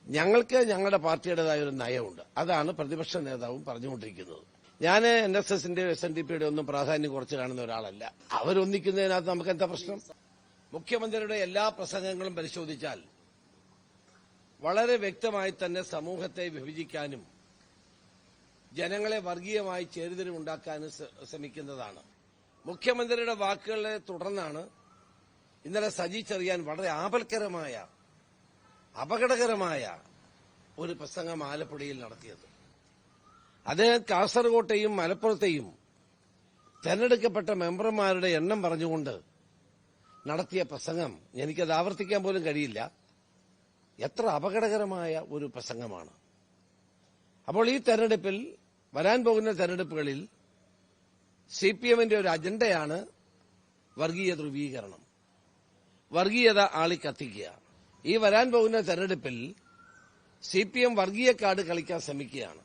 ഞങ്ങൾക്ക് ഞങ്ങളുടെ പാർട്ടിയുടേതായ ഒരു നയമുണ്ട്. അതാണ് പ്രതിപക്ഷ നേതാവും പറഞ്ഞുകൊണ്ടിരിക്കുന്നത്. ഞാൻ NSSന്റെ SNDPയുടെ ഒന്നും പ്രാധാന്യം കുറച്ച് കാണുന്ന ഒരാളല്ല. അവരൊന്നിക്കുന്നതിനകത്ത് നമുക്ക് എന്താ പ്രശ്നം? മുഖ്യമന്ത്രിയുടെ എല്ലാ പ്രസംഗങ്ങളും പരിശോധിച്ചാൽ വളരെ വ്യക്തമായി തന്നെ സമൂഹത്തെ വിഭജിക്കാനും ജനങ്ങളെ വർഗീയമായി ചേരിതിരിവുണ്ടാക്കാനും ശ്രമിക്കുന്നതാണ്. മുഖ്യമന്ത്രിയുടെ വാക്കുകളെ തുടർന്നാണ് ഇന്നലെ സജി ചെറിയാൻ വളരെ ആപൽക്കരമായ അപകടകരമായ ഒരു പ്രസംഗം ആലപ്പുഴയിൽ നടത്തിയത്. അദ്ദേഹം കാസർകോട്ടെയും മലപ്പുറത്തെയും തെരഞ്ഞെടുക്കപ്പെട്ട മെമ്പർമാരുടെ എണ്ണം പറഞ്ഞുകൊണ്ട് നടത്തിയ പ്രസംഗം എനിക്കത് ആവർത്തിക്കാൻ പോലും കഴിയില്ല. എത്ര അപകടകരമായ ഒരു പ്രസംഗമാണ്. അപ്പോൾ ഈ തെരഞ്ഞെടുപ്പിൽ, വരാൻ പോകുന്ന തെരഞ്ഞെടുപ്പുകളിൽ CPMന്റെ ഒരു അജണ്ടയാണ് വർഗീയ ധ്രുവീകരണം, വർഗീയത ആളിക്കത്തിക്കുക. ഈ വരാൻ പോകുന്ന തെരഞ്ഞെടുപ്പിൽ CPM വർഗീയ കാർഡ് കളിക്കാൻ ശ്രമിക്കുകയാണ്.